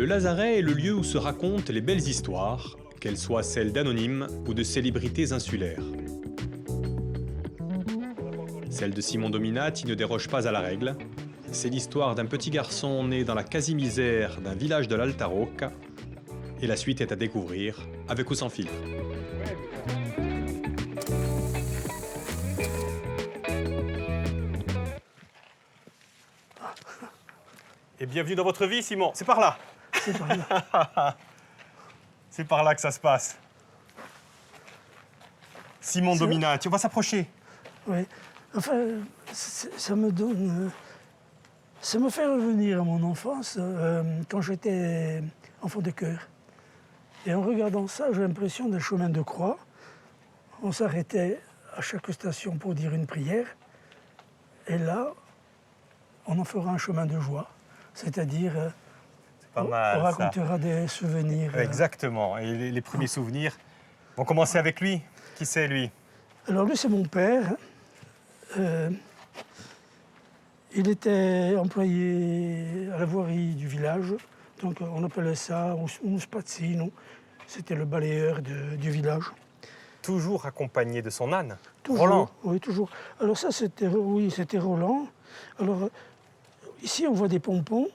Le Lazaret est le lieu où se racontent les belles histoires, qu'elles soient celles d'anonymes ou de célébrités insulaires. Celle de Simon Dominati ne déroge pas à la règle. C'est l'histoire d'un petit garçon né dans la quasi-misère d'un village de l'Alta Rocca. Et la suite est à découvrir, avec ou sans filtre. Et bienvenue dans votre vie, Simon. C'est par là. C'est par là. C'est par là que ça se passe. Simon Dominati, on va s'approcher. Oui. Enfin, ça me donne... ça me fait revenir à mon enfance, quand j'étais enfant de chœur. Et en regardant ça, j'ai l'impression d'un chemin de croix. On s'arrêtait à chaque station pour dire une prière. Et là, on en fera un chemin de joie. C'est-à-dire, Pas mal, on racontera des souvenirs. Exactement. Et les premiers souvenirs vont commencer avec lui. Qui c'est, lui? Alors lui, c'est mon père. Il était employé à la voirie du village. Donc on appelait ça un spazzino. C'était le balayeur du village. Toujours accompagné de son âne. Toujours, Roland. Oui, toujours. Alors ça, c'était Roland. Alors ici, on voit des pompons.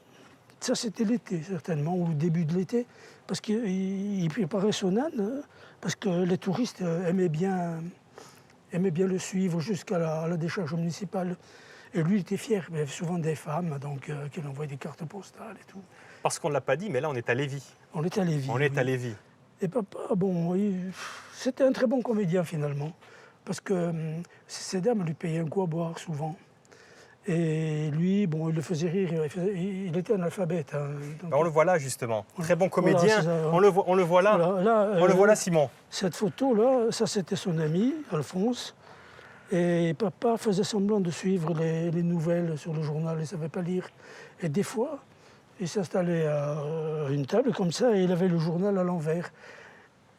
Ça, c'était l'été, certainement, ou le début de l'été. Parce qu'il préparait son âne, parce que les touristes aimaient bien le suivre jusqu'à la décharge municipale. Et lui, il était fier. Il y avait souvent des femmes donc, qui lui envoyaient des cartes postales et tout. Parce qu'on ne l'a pas dit, mais là, on est à Lévis. On est à Lévis. On est à Lévis. Et papa, bon, c'était un très bon comédien, finalement. Parce que ces dames lui payaient un coup à boire, souvent. Et lui, bon, il le faisait rire. Il était analphabète. Hein, donc, On le voit là, justement. Très bon voilà, comédien. ça, On le voit là. voilà, là, On le voit là, Simon. Cette photo-là, ça, c'était son ami, Alphonse. Et papa faisait semblant de suivre les nouvelles sur le journal, il ne savait pas lire. Et des fois, il s'installait à une table comme ça et il avait le journal à l'envers.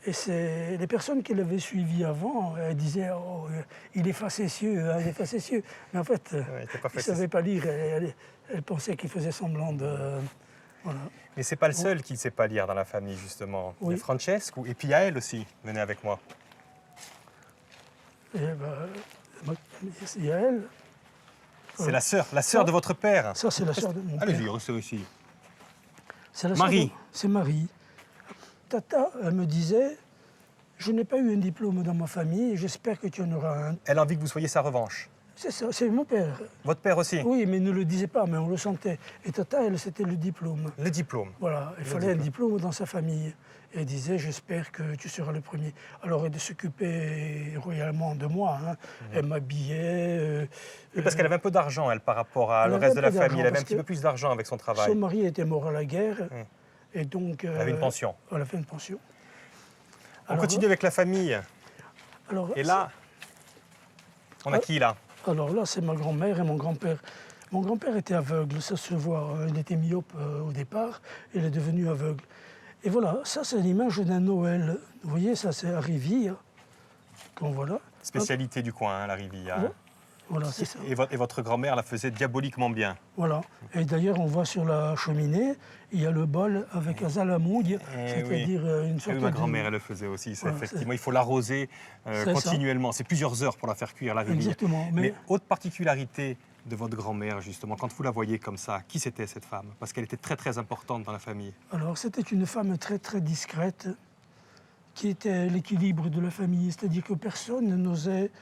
Et les personnes qui l'avaient suivi avant, elles disaient « Oh, il est facétieux, hein, il est facétieux ». Mais en fait, il ne savait pas lire, elle pensait qu'il faisait semblant de... Voilà. Mais c'est pas le seul qui ne sait pas lire dans la famille, justement. Oui. Il y a Francesco, et puis Yael aussi. Venez avec moi. Et il y a elle. C'est la sœur de votre père. Ça, c'est la sœur de mon père. Allez-y, restez ici. C'est la Marie. C'est Marie. Tata, elle me disait, je n'ai pas eu un diplôme dans ma famille, et j'espère que tu en auras un. Elle a envie que vous soyez sa revanche. C'est ça, c'est mon père. Votre père aussi? Oui, mais il ne le disait pas, mais on le sentait. Et Tata, elle, c'était le diplôme. Le diplôme. Voilà, il fallait un diplôme dans sa famille. Et elle disait, j'espère que tu seras le premier. Alors, elle s'occupait royalement de moi. Hein. Elle m'habillait. Oui, parce qu'elle avait un peu d'argent, elle, par rapport à le reste de la famille. Elle avait un petit peu plus d'argent avec son travail. Son mari était mort à la guerre. Et donc, Elle avait une pension. Elle avait une pension. On continue avec la famille. Alors, Et là, on a qui, là? Alors là, c'est ma grand-mère et mon grand-père. Mon grand-père était aveugle, ça se voit. Il était myope au départ, il est devenu aveugle. Et voilà, ça c'est l'image d'un Noël. Vous voyez, ça c'est à Rivière, qu'on voit là. Spécialité du coin, hein, la Rivière. Ouais. Voilà, c'est ça. Et votre grand-mère la faisait diaboliquement bien. Voilà. Et d'ailleurs, on voit sur la cheminée, il y a le bol avec un zalamouille, c'est-à-dire une sorte oui, de... ma grand-mère, elle le faisait aussi. Voilà, effectivement, il faut l'arroser continuellement. C'est plusieurs heures pour la faire cuire, la Rivière. Exactement. Mais autre particularité de votre grand-mère, justement, quand vous la voyez comme ça, qui c'était cette femme? Parce qu'elle était très, très importante dans la famille. Alors, c'était une femme très, très discrète, qui était l'équilibre de la famille. C'est-à-dire que personne n'osait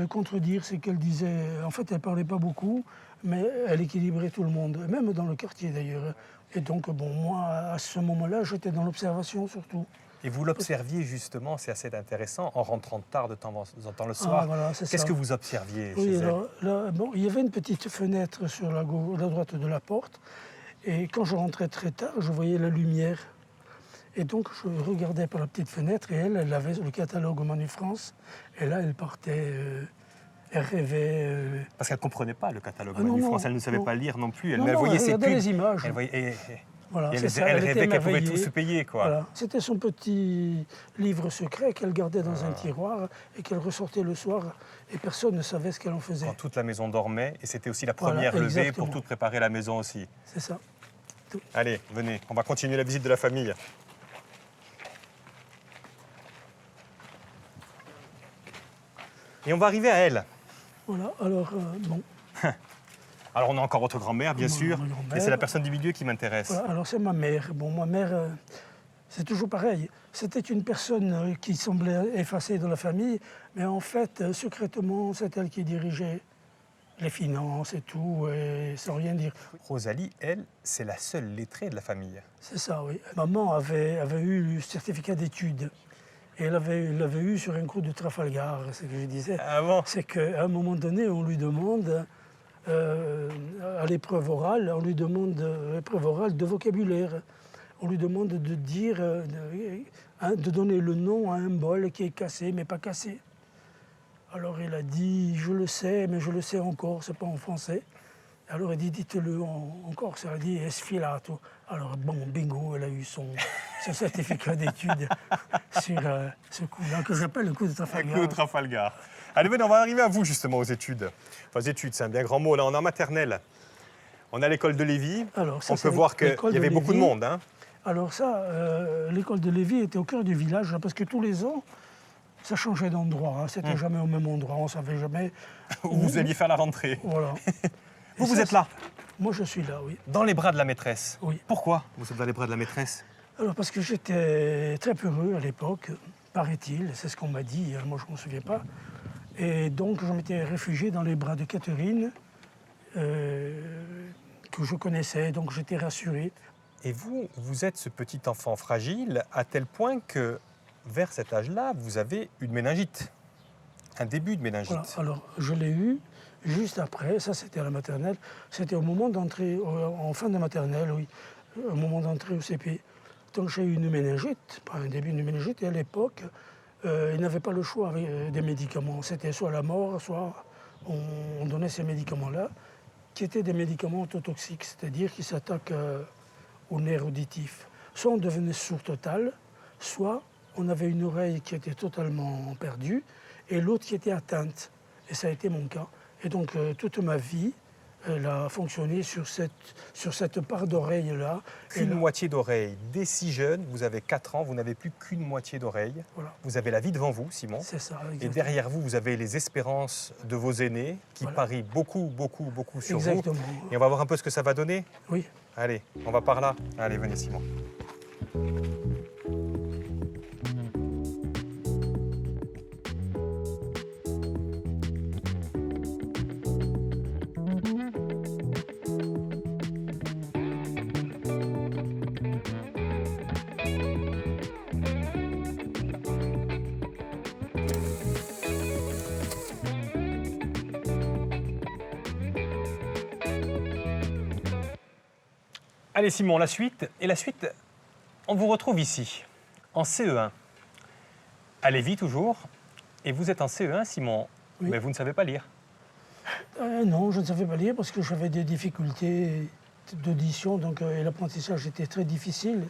contredire ce qu'elle disait. En fait, elle ne parlait pas beaucoup, mais elle équilibrait tout le monde, même dans le quartier d'ailleurs. Et donc, bon, moi, à ce moment-là, j'étais dans l'observation surtout. Et vous l'observiez justement, c'est assez intéressant, en rentrant tard de temps en temps le soir. Voilà, Qu'est-ce que vous observiez Oui, chez elle? alors, là, bon, il y avait une petite fenêtre sur la droite de la porte. Et quand je rentrais très tard, je voyais la lumière. Et donc, je regardais par la petite fenêtre et elle avait le catalogue Manu France. Et là, elle partait, elle rêvait. Parce qu'elle ne comprenait pas le catalogue Ah, non, Manu non, France, elle ne savait non. pas lire non plus. Non, Elle voyait ses regardait pubs. les images. Elle voyait, Voilà, et c'est ça, elle était rêvait qu'elle pouvait tout émerveillée. se payer, quoi. Voilà. C'était son petit livre secret qu'elle gardait dans un tiroir et qu'elle ressortait le soir et personne ne savait ce qu'elle en faisait. Quand toute la maison dormait, et c'était aussi la première Voilà, levée pour exactement. tout préparer la maison aussi. C'est ça. Allez, venez, on va continuer la visite de la famille. Et on va arriver à elle. Voilà, alors, bon. Alors on a encore votre grand-mère, bien sûr, Ma grand-mère. et c'est la personne du milieu qui m'intéresse. Voilà, alors c'est ma mère. Bon, ma mère, c'est toujours pareil. C'était une personne qui semblait effacée dans la famille, mais en fait, secrètement, c'est elle qui dirigeait les finances et tout, et sans rien dire. Rosalie, elle, c'est la seule lettrée de la famille. C'est ça, oui. Maman avait eu le certificat d'études. Et elle l'avait eu sur un coup de Trafalgar, c'est ce que je disais. Ah bon? C'est qu'à un moment donné, on lui demande, à l'épreuve orale, l'épreuve orale de vocabulaire. On lui demande de dire, de donner le nom à un bol qui est cassé, mais pas cassé. Alors il a dit, je le sais, mais je le sais encore, c'est pas en français. Alors il dit, dites-le en corse. Elle a dit, esfilato. Alors bon, bingo, elle a eu son certificat d'études sur ce coup-là, que j'appelle le coup de Trafalgar. Le coup de Trafalgar. Allez, venez, on va arriver à vous justement aux études. Enfin, aux études, c'est un bien grand mot. Là, on est en maternelle. On a l'école de Lévis. Alors, ça, on peut voir qu'il y avait beaucoup de monde. Hein. Alors ça, l'école de Lévis était au cœur du village, parce que tous les ans, ça changeait d'endroit. Hein. C'était jamais au même endroit, on ne savait jamais où vous alliez faire la rentrée. Voilà. Vous êtes là? Moi, je suis là, oui. Dans les bras de la maîtresse? Oui. Pourquoi vous êtes dans les bras de la maîtresse? Alors, parce que j'étais très peureux à l'époque, paraît-il, c'est ce qu'on m'a dit, moi je ne m'en souviens pas. Et donc, je m'étais réfugié dans les bras de Catherine, que je connaissais, donc j'étais rassuré. Et vous, vous êtes ce petit enfant fragile, à tel point que, vers cet âge-là, vous avez une méningite. Un début de méningite. Voilà. Alors, je l'ai eu juste après, ça c'était à la maternelle, c'était au moment d'entrer, en fin de maternelle, oui, au moment d'entrer au CP. Donc j'ai eu une méningite, pas un début de méningite, et à l'époque, ils n'avaient pas le choix avec des médicaments. C'était soit la mort, soit on donnait ces médicaments-là, qui étaient des médicaments autotoxiques, c'est-à-dire qui s'attaquent au nerf auditif. Soit on devenait sourd total, soit on avait une oreille qui était totalement perdue et l'autre qui était atteinte. Et ça a été mon cas. Et donc toute ma vie, elle a fonctionné sur cette part d'oreille-là. Qu'une moitié d'oreille. Dès si jeune, vous avez 4 ans, vous n'avez plus qu'une moitié d'oreille. Voilà. Vous avez la vie devant vous, Simon. C'est ça, exactement. Et derrière vous, vous avez les espérances de vos aînés qui parient beaucoup, beaucoup, beaucoup sur exactement. vous. Et on va voir un peu ce que ça va donner. Oui. Allez, on va par là. Allez, venez, Simon. Allez Simon, la suite. Et la suite, on vous retrouve ici, en CE1. À Lévis toujours. Et vous êtes en CE1, Simon, Oui. mais vous ne savez pas lire. Non, je ne savais pas lire parce que j'avais des difficultés d'audition, donc et l'apprentissage était très difficile.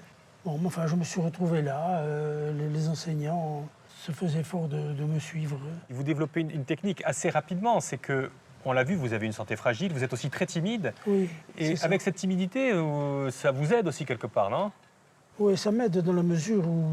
Bon, enfin, je me suis retrouvé là, les enseignants se faisaient fort de me suivre. Vous développez une technique assez rapidement, c'est que, on l'a vu, vous avez une santé fragile, vous êtes aussi très timide. Oui, Et c'est avec ça. cette timidité, ça vous aide aussi quelque part, non? Oui, ça m'aide dans la mesure où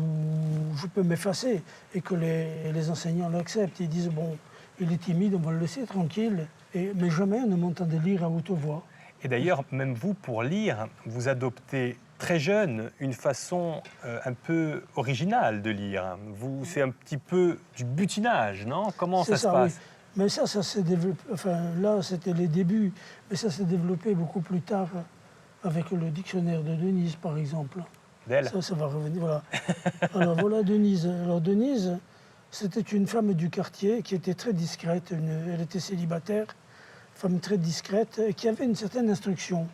je peux m'effacer et que les enseignants l'acceptent. Ils disent, bon, il est timide, on va le laisser tranquille. Mais jamais on ne m'entendait lire à haute voix. Et d'ailleurs, même vous, pour lire, vous adoptez très jeune une façon un peu originale de lire. C'est un petit peu du butinage, non? Comment ça se passe? Oui. Mais ça s'est développé, enfin là c'était les débuts, mais ça s'est développé beaucoup plus tard avec le dictionnaire de Denise par exemple. D'elle? Ça va revenir, voilà. Alors voilà Denise. Alors Denise, c'était une femme du quartier qui était très discrète, elle était célibataire, femme très discrète, et qui avait une certaine instruction.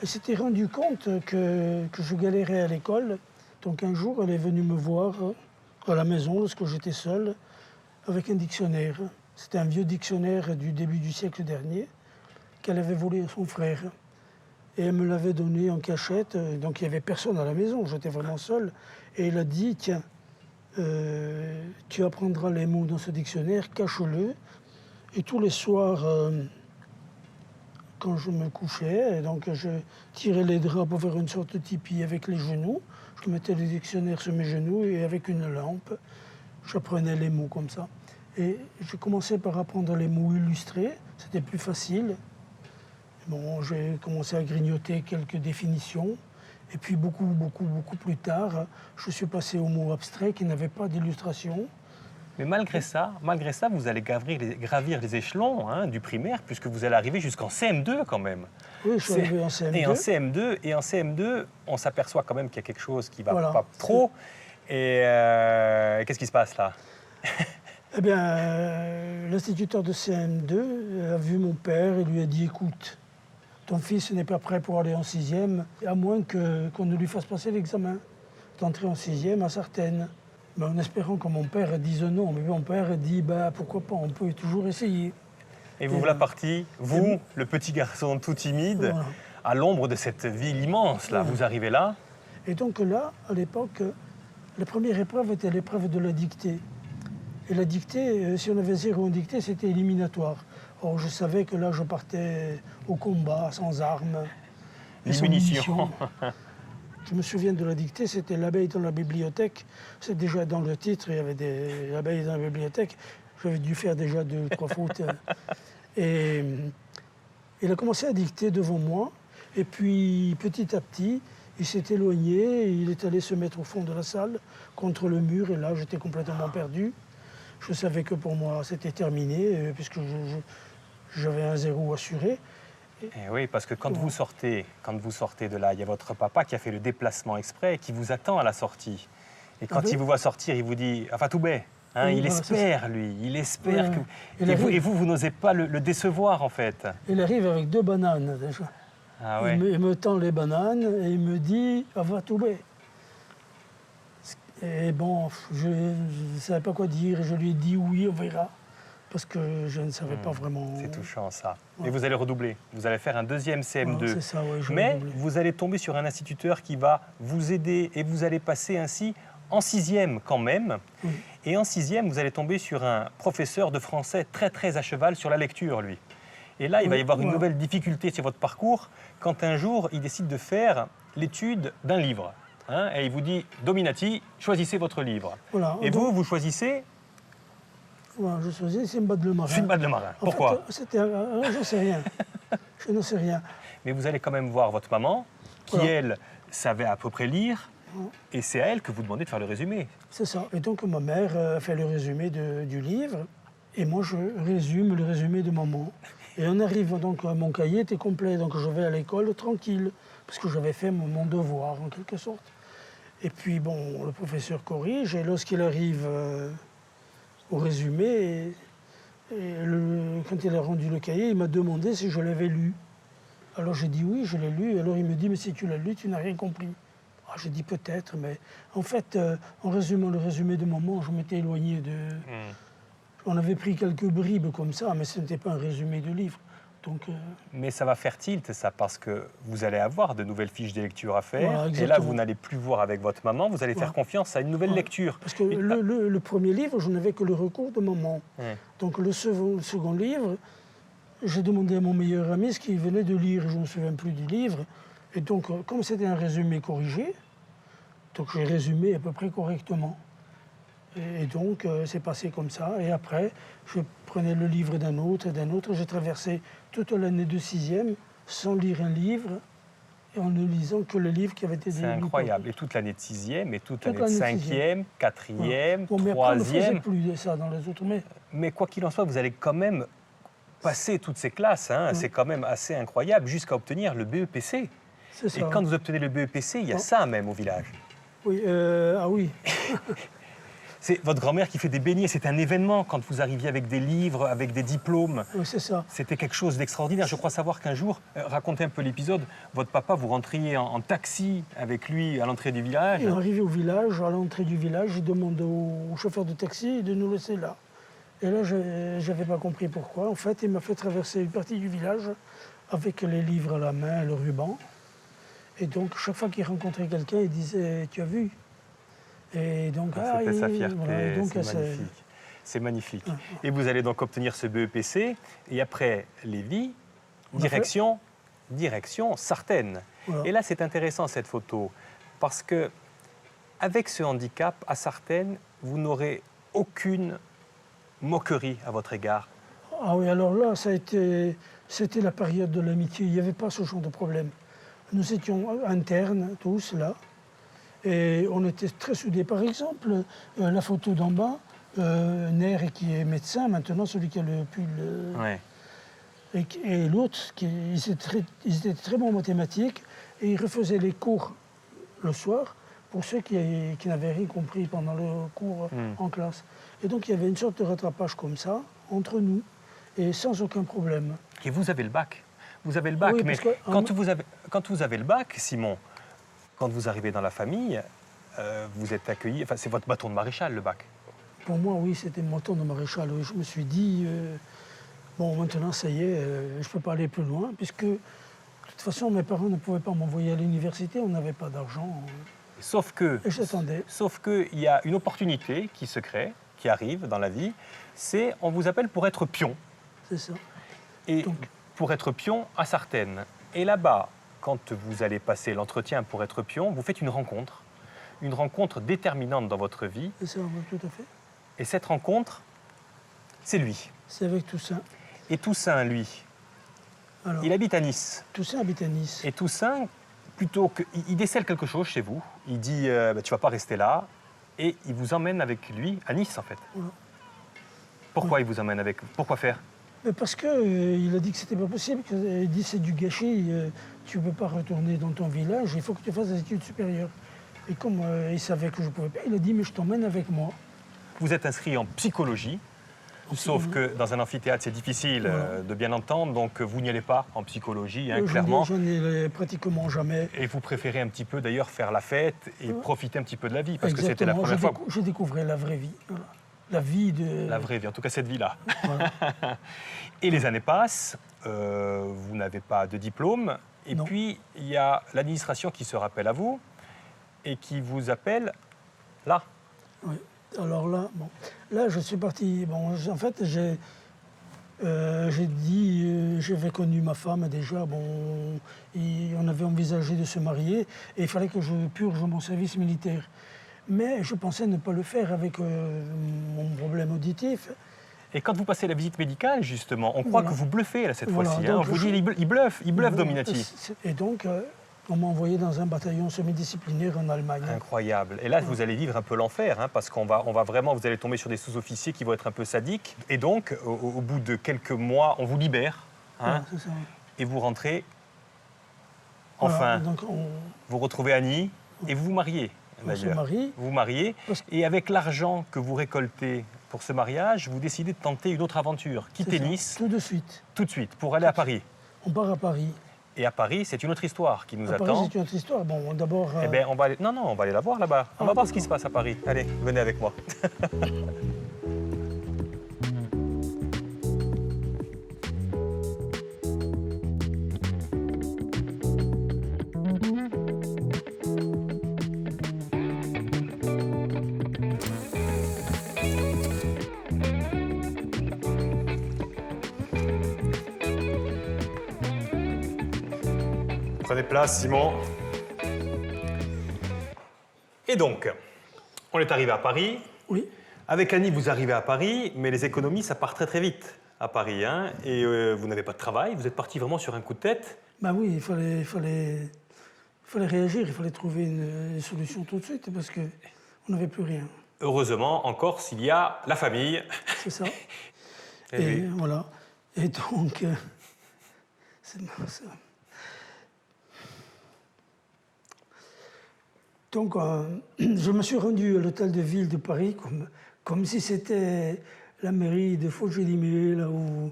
Elle s'était rendue compte que je galérais à l'école, donc un jour elle est venue me voir à la maison lorsque j'étais seul avec un dictionnaire. C'était un vieux dictionnaire du début du siècle dernier qu'elle avait volé à son frère. Et elle me l'avait donné en cachette, donc il n'y avait personne à la maison, j'étais vraiment seul. Et elle a dit, tiens, tu apprendras les mots dans ce dictionnaire, cache-le. Et tous les soirs, quand je me couchais. Et donc je tirais les draps pour faire une sorte de tipi avec les genoux. Je mettais le dictionnaire sur mes genoux et avec une lampe, j'apprenais les mots comme ça. Et j'ai commencé par apprendre les mots illustrés, c'était plus facile. Bon, j'ai commencé à grignoter quelques définitions. Et puis beaucoup plus tard, je suis passé aux mots abstraits qui n'avaient pas d'illustration. Mais malgré ça, vous allez gravir les échelons hein, du primaire, puisque vous allez arriver jusqu'en CM2 quand même. Oui, je suis arrivé en CM2. Et en CM2, on s'aperçoit quand même qu'il y a quelque chose qui ne va Voilà. pas trop. Et qu'est-ce qui se passe là? Eh bien, l'instituteur de CM2 a vu mon père et lui a dit « Écoute, ton fils n'est pas prêt pour aller en 6e, à moins qu'on ne lui fasse passer l'examen d'entrée en 6e à Sartène. » Mais en espérant que mon père dise non. Mais mon père a dit bah, « Pourquoi pas, on peut toujours essayer. » Et vous voilà parti, vous, le petit garçon tout timide, voilà, à l'ombre de cette ville immense, là, vous arrivez là. Et donc là, à l'époque, la première épreuve était l'épreuve de la dictée. Et la dictée, si on avait 0 en dictée, c'était éliminatoire. Or, je savais que là, je partais au combat, sans armes. Les munitions. Je me souviens de la dictée, c'était l'abeille dans la bibliothèque. C'est déjà dans le titre, il y avait des abeilles dans la bibliothèque. J'avais dû faire déjà 2 ou 3 fautes. Et il a commencé à dicter devant moi. Et puis, petit à petit, il s'est éloigné. Il est allé se mettre au fond de la salle, contre le mur. Et là, j'étais complètement perdu. Je savais que pour moi, c'était terminé, puisque j'avais un 0 assuré. Et oui, parce que quand vous sortez de là, il y a votre papa qui a fait le déplacement exprès et qui vous attend à la sortie. Et quand il vous voit sortir, il vous dit « Enfin, tout bête ». Hein, oui, il espère, lui, il espère que... Et vous n'osez pas le décevoir, en fait. Il arrive avec 2 bananes, déjà. Ah, ouais. Il me tend les bananes et il me dit « Va tout bête ». Et bon, je ne savais pas quoi dire. Je lui ai dit « Oui, on verra ». Parce que je ne savais pas vraiment... C'est touchant, ça. Ouais. Et vous allez redoubler. Vous allez faire un 2e CM2. Ouais, c'est ça, ouais, mais vous allez tomber sur un instituteur qui va vous aider et vous allez passer ainsi en 6e quand même. Oui. Et en 6e, vous allez tomber sur un professeur de français très à cheval sur la lecture, lui. Et là, il va y avoir une nouvelle difficulté sur votre parcours quand un jour, il décide de faire l'étude d'un livre. Hein, et il vous dit « Dominati, choisissez votre livre voilà, ». Et vous choisissez... Voilà, je choisis Simbad le marin. Simbad le marin. Pourquoi? Je ne sais rien. Je ne sais rien. Mais vous allez quand même voir votre maman, qui, elle, savait à peu près lire. Et c'est à elle que vous demandez de faire le résumé. C'est ça. Et donc ma mère fait le résumé du livre et moi je résume le résumé de maman. Et on arrive, donc mon cahier était complet, donc je vais à l'école tranquille, parce que j'avais fait mon devoir en quelque sorte. Et puis bon, le professeur corrige et lorsqu'il arrive au résumé, quand il a rendu le cahier, il m'a demandé si je l'avais lu. Alors j'ai dit oui, je l'ai lu. Alors il me dit mais si tu l'as lu, tu n'as rien compris. J'ai dit peut-être, mais en fait, en résumant le résumé de maman, je m'étais éloigné de... On avait pris quelques bribes comme ça, mais ce n'était pas un résumé de livre. Donc, Mais ça va faire tilt, ça, parce que vous allez avoir de nouvelles fiches de lecture à faire. Voilà, et là, vous n'allez plus voir avec votre maman, vous allez faire confiance à une nouvelle lecture. Parce que le premier livre, je n'avais que le recours de maman. Donc le second livre, j'ai demandé à mon meilleur ami ce qu'il venait de lire. Je ne me souviens plus du livre. Et donc, comme c'était un résumé corrigé, donc j'ai résumé à peu près correctement. Et donc, c'est passé comme ça. Et après, je prenais le livre d'un autre et d'un autre. J'ai traversé toute l'année de 6e sans lire un livre et en ne lisant que le livre qui avait été lu. C'est incroyable. Et toute l'année de 6e, et toute l'année de 5e, 4e, 3e. Mais après, on ne faisait plus de ça dans les autres. Mais quoi qu'il en soit, vous allez quand même passer toutes ces classes. Hein. C'est quand même assez incroyable jusqu'à obtenir le BEPC. Et quand vous obtenez le BEPC, il y a ça même au village. Oui, ah oui. C'est votre grand-mère qui fait des beignets. C'est un événement quand vous arriviez avec des livres, avec des diplômes. Oui, c'est ça. C'était quelque chose d'extraordinaire. Je crois savoir qu'un jour, racontez un peu l'épisode, votre papa, vous rentriez en taxi avec lui à l'entrée du village. Il est arrivé au village, à l'entrée du village, il demande au chauffeur de taxi de nous laisser là. Et là, je n'avais pas compris pourquoi. En fait, il m'a fait traverser une partie du village avec les livres à la main et le ruban. Et donc, chaque fois qu'il rencontrait quelqu'un, il disait « Tu as vu ?» Et donc, c'était sa fierté, voilà, donc, c'est magnifique. C'est magnifique. Et vous allez donc obtenir ce BEPC. Et après Lévis, direction Sartène. Voilà. Et là, c'est intéressant cette photo, parce que avec ce handicap, à Sartène, vous n'aurez aucune moquerie à votre égard. Ah oui, alors là, c'était la période de l'amitié. Il n'y avait pas ce genre de problème. Nous étions internes, tous, là. Et on était très soudés. Par exemple, la photo d'en bas, Nair, qui est médecin, maintenant, celui qui a le pull. Ouais. Et l'autre, ils étaient très bons en mathématiques. Et ils refaisaient les cours le soir pour ceux qui n'avaient rien compris pendant le cours en classe. Et donc, il y avait une sorte de rattrapage comme ça, entre nous, et sans aucun problème. Et vous avez le bac. Vous avez le bac, Oui, mais parce que, quand vous avez le bac, Simon, quand vous arrivez dans la famille, vous êtes accueilli, enfin c'est votre bâton de maréchal, le bac. Pour moi, oui, c'était mon temps de maréchal. Oui. Je me suis dit, bon, maintenant, ça y est, je ne peux pas aller plus loin, puisque, de toute façon, mes parents ne pouvaient pas m'envoyer à l'université, on n'avait pas d'argent. Sauf que, Et j'attendais. sauf qu'il y a une opportunité qui se crée, qui arrive dans la vie, c'est on vous appelle pour être pion. C'est ça. Et Donc. pour être pion à Sartène. Et là-bas, quand vous allez passer l'entretien pour être pion, vous faites une rencontre déterminante dans votre vie. C'est ça, oui, tout à fait. Et cette rencontre, c'est lui. C'est avec Toussaint. Et Toussaint, lui, Alors, il habite à Nice. Toussaint habite à Nice. Et Toussaint, plutôt que, il décèle quelque chose chez vous. Il dit, bah, tu vas pas rester là. Et il vous emmène avec lui à Nice, en fait. Voilà. Pourquoi il vous emmène avec? Pourquoi faire? Mais parce qu'il a dit que c'était pas possible. Il dit c'est du gâchis. Tu ne peux pas retourner dans ton village. Il faut que tu fasses des études supérieures. Et comme il savait que je ne pouvais pas, il a dit mais je t'emmène avec moi. Vous êtes inscrit en psychologie. Sauf que dans un amphithéâtre, c'est difficile de bien entendre, donc vous n'y allez pas en psychologie, hein, clairement. Je n'y pratiquement jamais. Et vous préférez un petit peu d'ailleurs faire la fête et profiter un petit peu de la vie, parce que c'était la Exactement. première fois. Je découvrais la vraie vie. Voilà. La vie de... La vraie vie, en tout cas cette vie-là. Voilà. Et les années passent, vous n'avez pas de diplôme, et Non. puis il y a l'administration qui se rappelle à vous et qui vous appelle là. Oui. Alors là, bon, là, je suis parti. Bon, en fait, j'ai dit, j'avais connu ma femme déjà. Bon, on avait envisagé de se marier et il fallait que je purge mon service militaire. Mais je pensais ne pas le faire avec mon problème auditif. Et quand vous passez la visite médicale, justement, on croit que vous bluffez là, cette Voilà, fois-ci. Hein. donc On vous dit, il bluffe Dominati. Et donc, on m'a envoyé dans un bataillon semi-disciplinaire en Allemagne. Incroyable. Et là, vous allez vivre un peu l'enfer, hein, parce qu'on va vraiment, vous allez tomber sur des sous-officiers qui vont être un peu sadiques. Et donc, au bout de quelques mois, on vous libère, hein, Voilà, c'est ça. et vous rentrez. Voilà, Enfin, donc vous retrouvez Annie et vous vous mariez. on se D'ailleurs, marie. vous vous mariez, Parce que- et avec l'argent que vous récoltez pour ce mariage, vous décidez de tenter une autre aventure. C'est Quitter ça, Nice tout de suite. tout de suite pour aller à Paris. On part à Paris. Et à Paris, c'est une autre histoire qui nous À Paris, attend. c'est une autre histoire. Bon, d'abord... Eh bien, on va aller... Non, on va aller la voir là-bas. On va voir ce qui se passe à Paris. Allez, venez avec moi. Prenez place, Simon. Et donc, on est arrivé à Paris. Oui. Avec Annie, vous arrivez à Paris, mais les économies, ça part très très vite à Paris. Hein, et vous n'avez pas de travail, vous êtes parti vraiment sur un coup de tête. Ben oui, il fallait réagir, il fallait trouver une solution tout de suite parce qu'on n'avait plus rien. Heureusement, en Corse, il y a la famille. C'est ça. Eh Et oui. voilà. Et donc, c'est marrant, ça. Donc, je me suis rendu à l'hôtel de ville de Paris comme si c'était la mairie de Foggia-Limay, là où,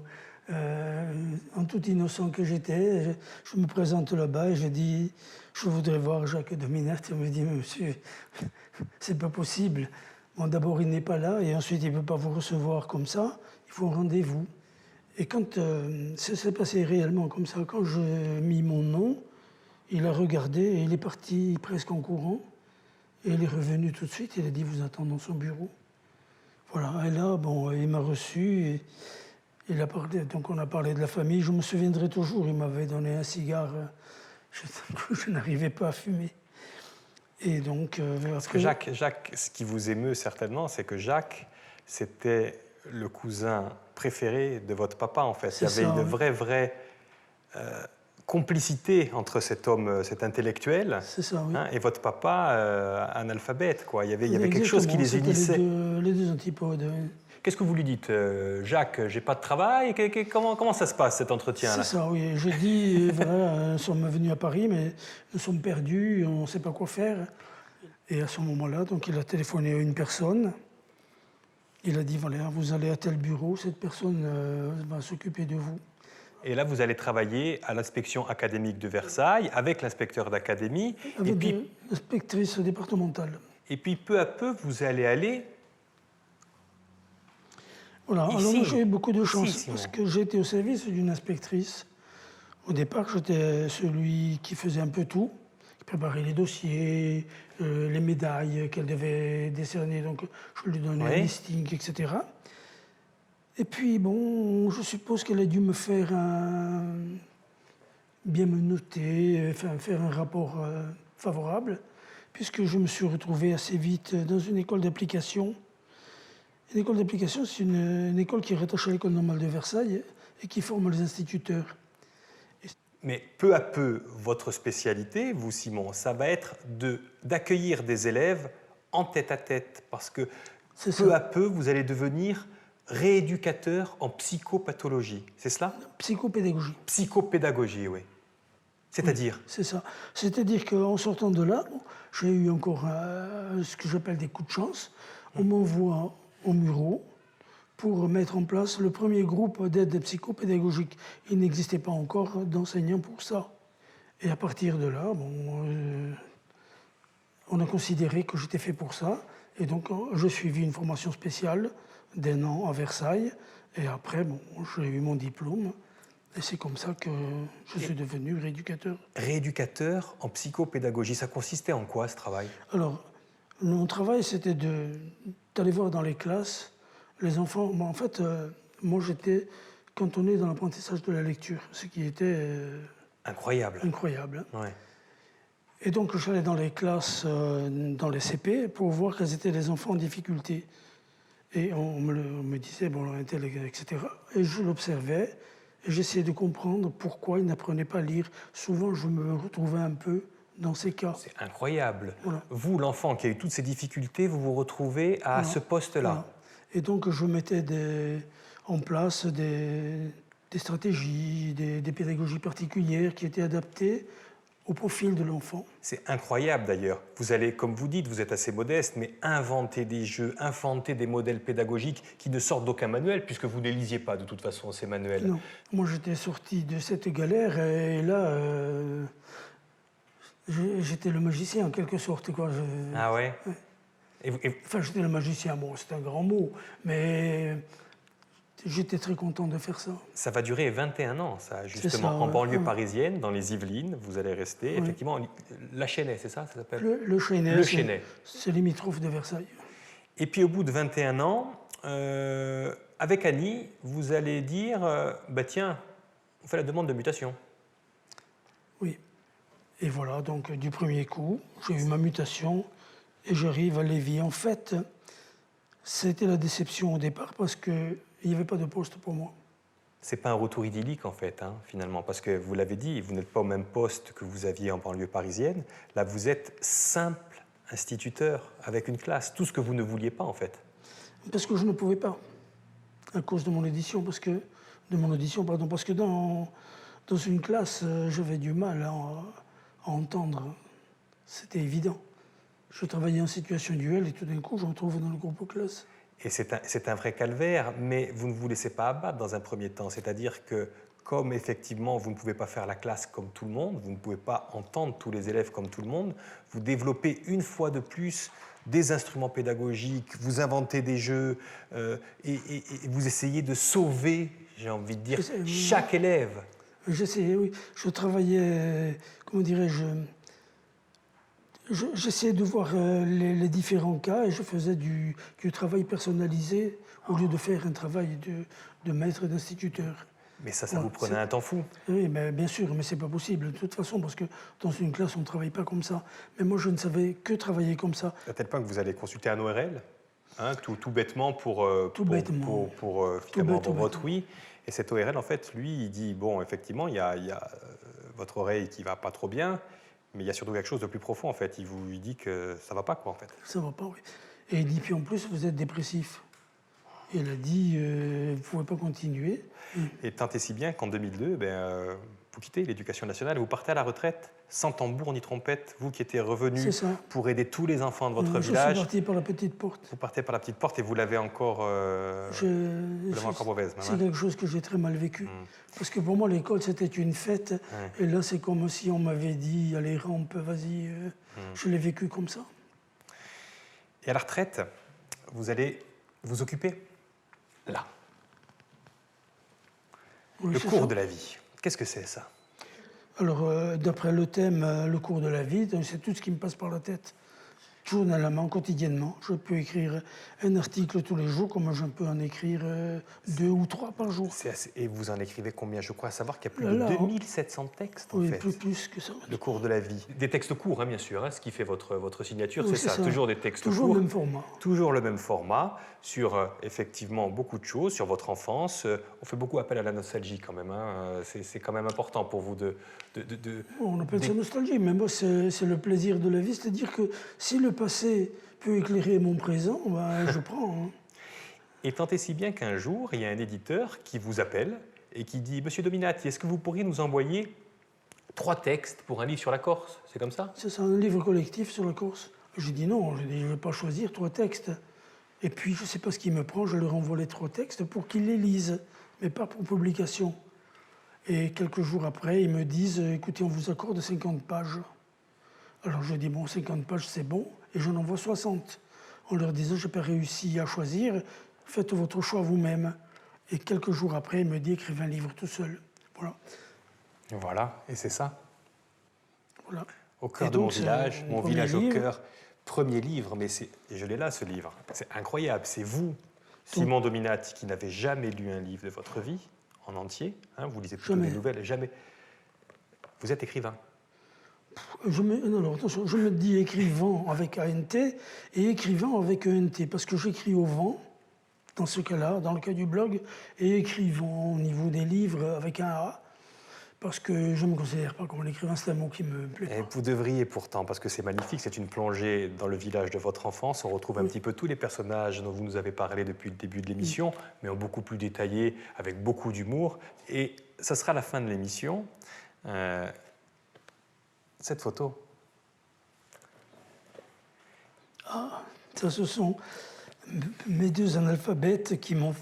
en tout innocent que j'étais, je me présente là-bas et je dis « Je voudrais voir Jacques Dominati ». Il me dit « Mais monsieur, c'est pas possible. Bon, d'abord, il n'est pas là et ensuite, il ne peut pas vous recevoir comme ça. Il faut un rendez-vous. » Et quand ça s'est passé réellement comme ça, quand j'ai mis mon nom, il a regardé et il est parti presque en courant. Et il est revenu tout de suite, il a dit « Vous attendez dans son bureau ». Voilà, et là, bon, il m'a reçu Il a parlé, donc on a parlé de la famille. Je me souviendrai toujours, il m'avait donné un cigare que je n'arrivais pas à fumer. Et donc, Parce que Jacques, ce qui vous émeut certainement, c'est que Jacques, c'était le cousin préféré de votre papa, en fait. Il y avait une vraie complicité entre cet homme, cet intellectuel, et votre papa, analphabète, quoi. Il y avait quelque chose qui les unissait. Les deux antipodes. Qu'est-ce que vous lui dites? Jacques, j'ai pas de travail. Comment ça se passe, cet entretien-là? C'est ça, oui. Je dis, voilà, nous sommes venus à Paris, mais nous sommes perdus, on ne sait pas quoi faire. Et à ce moment-là, donc, il a téléphoné à une personne. Il a dit, voilà, vous allez à tel bureau, cette personne va s'occuper de vous. Et là, vous allez travailler à l'inspection académique de Versailles, avec l'inspecteur d'académie. Avec l'inspectrice départementale. Et puis, peu à peu, vous allez aller... Voilà, ici, alors moi j'ai eu beaucoup de chance, ici, parce que j'étais au service d'une inspectrice. Au départ, j'étais celui qui faisait un peu tout, qui préparait les dossiers, les médailles qu'elle devait décerner, donc je lui donnais un listing, etc. Et puis, bon, je suppose qu'elle a dû me faire bien me noter, enfin, faire un rapport favorable, puisque je me suis retrouvé assez vite dans une école d'application. Une école d'application, c'est une école qui est rattachée à l'école normale de Versailles et qui forme les instituteurs. Mais peu à peu, votre spécialité, vous Simon, ça va être d'accueillir des élèves en tête-à-tête, parce que peu à peu, vous allez devenir rééducateur en psychopathologie. C'est cela? Psychopédagogie. Psychopédagogie, oui. C'est-à-dire? Oui, c'est ça. C'est-à-dire qu'en sortant de là, j'ai eu encore ce que j'appelle des coups de chance. On m'envoie au Murau pour mettre en place le premier groupe d'aide psychopédagogique. Il n'existait pas encore d'enseignants pour ça. Et à partir de là, on a considéré que j'étais fait pour ça. Et donc, je suivis une formation spéciale d'1 an à Versailles. Et après, j'ai eu mon diplôme. Et c'est comme ça que je suis devenu rééducateur. Rééducateur en psychopédagogie, ça consistait en quoi, ce travail? Alors, mon travail, c'était d'aller voir dans les classes les enfants. En fait, moi, j'étais cantonné dans l'apprentissage de la lecture, ce qui était... incroyable. Incroyable. Hein. Ouais. Et donc, j'allais dans les classes, dans les CP, pour voir quels étaient les enfants en difficulté. Et on me disait, etc. Et je l'observais, et j'essayais de comprendre pourquoi ils n'apprenaient pas à lire. Souvent, je me retrouvais un peu dans ces cas. C'est incroyable. Voilà. Vous, l'enfant qui a eu toutes ces difficultés, vous vous retrouvez à ce poste-là. Voilà. Et donc, je mettais en place des stratégies, des pédagogies particulières qui étaient adaptées au profil de l'enfant. C'est incroyable d'ailleurs. Vous allez, comme vous dites, vous êtes assez modeste, mais inventer des jeux, inventer des modèles pédagogiques qui ne sortent d'aucun manuel, puisque vous ne les lisiez pas de toute façon, ces manuels. Non. Moi, j'étais sorti de cette galère et là... j'étais le magicien en quelque sorte. Quoi. Ah ouais, Enfin, j'étais le magicien, c'est un grand mot, mais j'étais très content de faire ça. Ça va durer 21 ans, ça, justement, en banlieue parisienne, dans les Yvelines, vous allez rester, effectivement, la Chênaie, c'est ça s'appelle? Le Chênaie. Le Chênaie. C'est limitrophe de Versailles. Et puis au bout de 21 ans, avec Annie, vous allez dire, tiens, on fait la demande de mutation. Oui. Et voilà, donc du premier coup, j'ai eu ma mutation et j'arrive à Lévis. En fait, c'était la déception au départ parce qu'il n'y avait pas de poste pour moi. C'est pas un retour idyllique en fait, finalement, parce que vous l'avez dit, vous n'êtes pas au même poste que vous aviez en banlieue parisienne. Là, vous êtes simple instituteur avec une classe, tout ce que vous ne vouliez pas en fait. Parce que je ne pouvais pas, à cause de mon audition, parce que dans une classe, j'avais du mal à entendre. C'était évident. Je travaillais en situation duel et tout d'un coup, je me retrouve dans le groupe classe. Et c'est un vrai calvaire, mais vous ne vous laissez pas abattre dans un premier temps. C'est-à-dire que, comme effectivement, vous ne pouvez pas faire la classe comme tout le monde, vous ne pouvez pas entendre tous les élèves comme tout le monde, vous développez une fois de plus des instruments pédagogiques, vous inventez des jeux et vous essayez de sauver, j'ai envie de dire, chaque élève. J'essayais, oui. Je travaillais, comment dirais-je, J'essayais de voir les différents cas et je faisais du travail personnalisé au lieu de faire un travail de maître d'instituteur. Mais ça vous prenait un temps fou. Oui, mais bien sûr, mais c'est pas possible de toute façon parce que dans une classe on ne travaille pas comme ça. Mais moi je ne savais que travailler comme ça. À tel point que vous allez consulter un ORL, hein, tout bêtement pour finalement votre oui. Et cet ORL en fait, lui, il dit bon, effectivement, il y a votre oreille qui va pas trop bien. Mais il y a surtout quelque chose de plus profond, en fait. Il dit que ça va pas, quoi, en fait. Ça va pas, oui. Et il dit, puis en plus, vous êtes dépressif. Et il a dit, vous ne pouvez pas continuer. Et tant et si bien qu'en 2002, vous quittez l'éducation nationale et vous partez à la retraite, sans tambour ni trompette, vous qui étiez revenu pour aider tous les enfants de votre village. Je suis parti par la petite porte. Vous partez par la petite porte et vous l'avez encore, mauvaise. C'est quelque chose que j'ai très mal vécu. Parce que pour moi, l'école, c'était une fête. Et là, c'est comme si on m'avait dit, allez, rampe, vas-y. Je l'ai vécu comme ça. Et à la retraite, vous allez vous occuper là. Oui, le cours de la vie. Qu'est-ce que c'est, ça? Alors, d'après le thème, le cours de la vie, c'est tout ce qui me passe par la tête. Journalement, quotidiennement. Je peux écrire un article tous les jours, comme je peux en écrire 2 ou 3 par jour. Et vous en écrivez combien? Je crois savoir qu'il y a plus de 2700 textes, en fait. Oui, plus que ça. Le cours de la vie. Des textes courts, hein, bien sûr, hein, ce qui fait votre signature, c'est ça. Toujours des textes courts. Toujours le même format. Toujours le même format, sur effectivement beaucoup de choses, sur votre enfance. On fait beaucoup appel à la nostalgie, quand même. Hein. C'est quand même important pour vous de on appelle ça nostalgie, mais moi, c'est le plaisir de la vie. C'est-à-dire que si le passé peut éclairer mon présent, je prends. Hein. Et tant et si bien qu'un jour, il y a un éditeur qui vous appelle et qui dit « Monsieur Dominati, est-ce que vous pourriez nous envoyer 3 textes pour un livre sur la Corse ?» C'est comme ça? C'est un livre collectif sur la Corse. J'ai dit non, je ne vais pas choisir 3 textes. Et puis, je ne sais pas ce qui me prend, je leur envoie les 3 textes pour qu'ils les lisent, mais pas pour publication. Et quelques jours après, ils me disent « Écoutez, on vous accorde 50 pages. » Alors je dis « Bon, 50 pages, c'est bon. » Et j'en envoie 60. En leur disant « Je n'ai pas réussi à choisir, faites votre choix vous-même. » Et quelques jours après, il me dit « Écrivez un livre tout seul. » Voilà. Voilà, et c'est ça. Voilà. Au cœur de mon village, mon village au cœur. Premier livre, mais je l'ai là, ce livre. C'est incroyable. C'est vous, Simon Dominati, qui n'avez jamais lu un livre de votre vie, en entier. Hein, vous lisez plutôt des nouvelles, jamais. Vous êtes écrivain. Non, attention, je me dis écrivant avec ANT et écrivain avec ENT, parce que j'écris au vent, dans ce cas-là, dans le cas du blog, et écrivant au niveau des livres avec un A, parce que je ne me considère pas comme un écrivain, c'est un mot qui me plaît pas. Et vous devriez pourtant, parce que c'est magnifique, c'est une plongée dans le village de votre enfance. On retrouve un petit peu tous les personnages dont vous nous avez parlé depuis le début de l'émission, mais en beaucoup plus détaillé, avec beaucoup d'humour. Et ça sera la fin de l'émission. Cette photo. Ah, ça, ce sont mes 2 analphabètes qui m'ont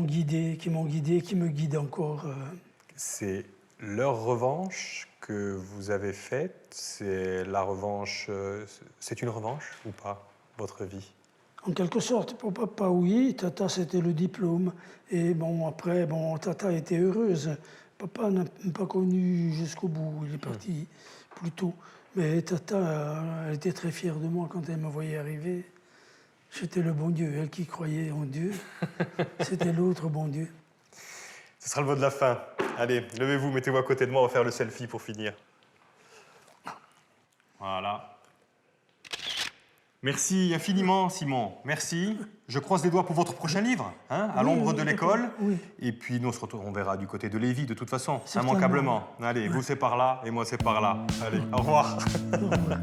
guidé, qui me guident encore. C'est leur revanche que vous avez faite. C'est la revanche. C'est une revanche ou pas, votre vie? En quelque sorte, pour papa, oui. Tata, c'était le diplôme. Et bon, après, Tata était heureuse. Papa n'a pas connu jusqu'au bout, il est parti plus tôt. Mais Tata, elle était très fière de moi quand elle me voyait arriver. J'étais le bon Dieu, elle qui croyait en Dieu. C'était l'autre bon Dieu. Ce sera le mot de la fin. Allez, levez-vous, mettez-vous à côté de moi, on va faire le selfie pour finir. Voilà. Merci infiniment, Simon. Merci. Je croise les doigts pour votre prochain livre, hein, à l'ombre de l'école. Oui. Et puis nous, on verra du côté de Lévis, de toute façon, immanquablement. Allez, vous c'est par là et moi c'est par là. Allez, au revoir. Au revoir.